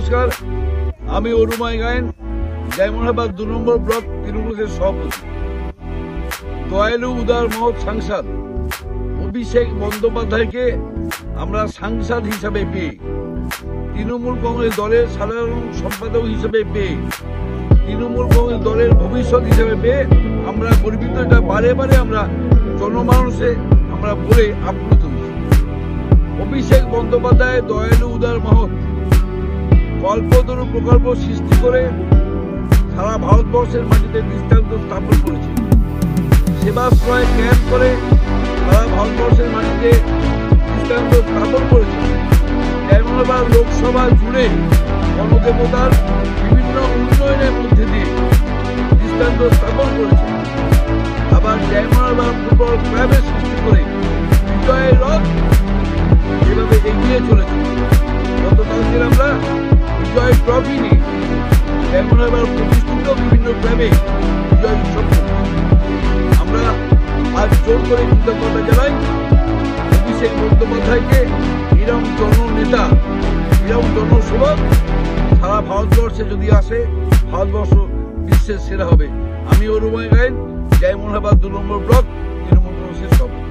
নমস্কার, আমি অরুমাই গায়েন, ডায়মন্ডহারবার 2 নম্বর ব্লক তৃণমূলের সভাপতি। দয়ালু উদার মহৎ সাংসদ অভিষেক বন্দ্যোপাধ্যায়কে আমরা সাংসদ হিসাবে পেয়ে, তৃণমূল কংগ্রেস দলের সাধারণ সম্পাদক হিসেবে পেয়ে, তৃণমূল কংগ্রেস দলের ভবিষ্যৎ হিসেবে পেয়ে আমরা গর্বিত। এটা বারে বারে আমরা জনমানুষে আমরা বলে আপ্লুত হয়েছি। অভিষেক বন্দ্যোপাধ্যায় দয়ালু উদার মহৎ কল্পতরু প্রকল্প সৃষ্টি করে সারা ভারতবর্ষের মাটিতে দৃষ্টান্ত স্থাপন করেছে। সেবাশ্রয় ক্যাম্প করে সারা ভারতবর্ষের মাটিতে দৃষ্টান্ত স্থাপন করেছে। ডায়মন্ডহারবার লোকসভা জুড়ে গণদেবতার বিভিন্ন উন্নয়নের মধ্যে দিয়ে দৃষ্টান্ত স্থাপন করেছে। আবার ডায়মন্ডহারবার ফুটবল ক্লাবের সৃষ্টি করে বিজয়ের রথ যেভাবে এগিয়ে চলেছে। গতকাল দিন আমরা বিজয় ট্রফি নিয়ে ডায়মন্ডহারবার প্রতিষ্ঠিত বিভিন্ন ক্লাবে বিজয় উৎসব করি। আমরা আজ জোর করে কৃতজ্ঞতা জানাই অভিষেক বন্দ্যোপাধ্যায়কে। এরকম জননেতা, এরকম জনসেবক সারা ভারতবর্ষে যদি আসে, ভারতবর্ষ বিশ্বের সেরা হবে। আমি অরুমাই গায়েন, ডায়মন্ডহারবার 2 নম্বর ব্লক তৃণমূল কংগ্রেসের সভাপতি।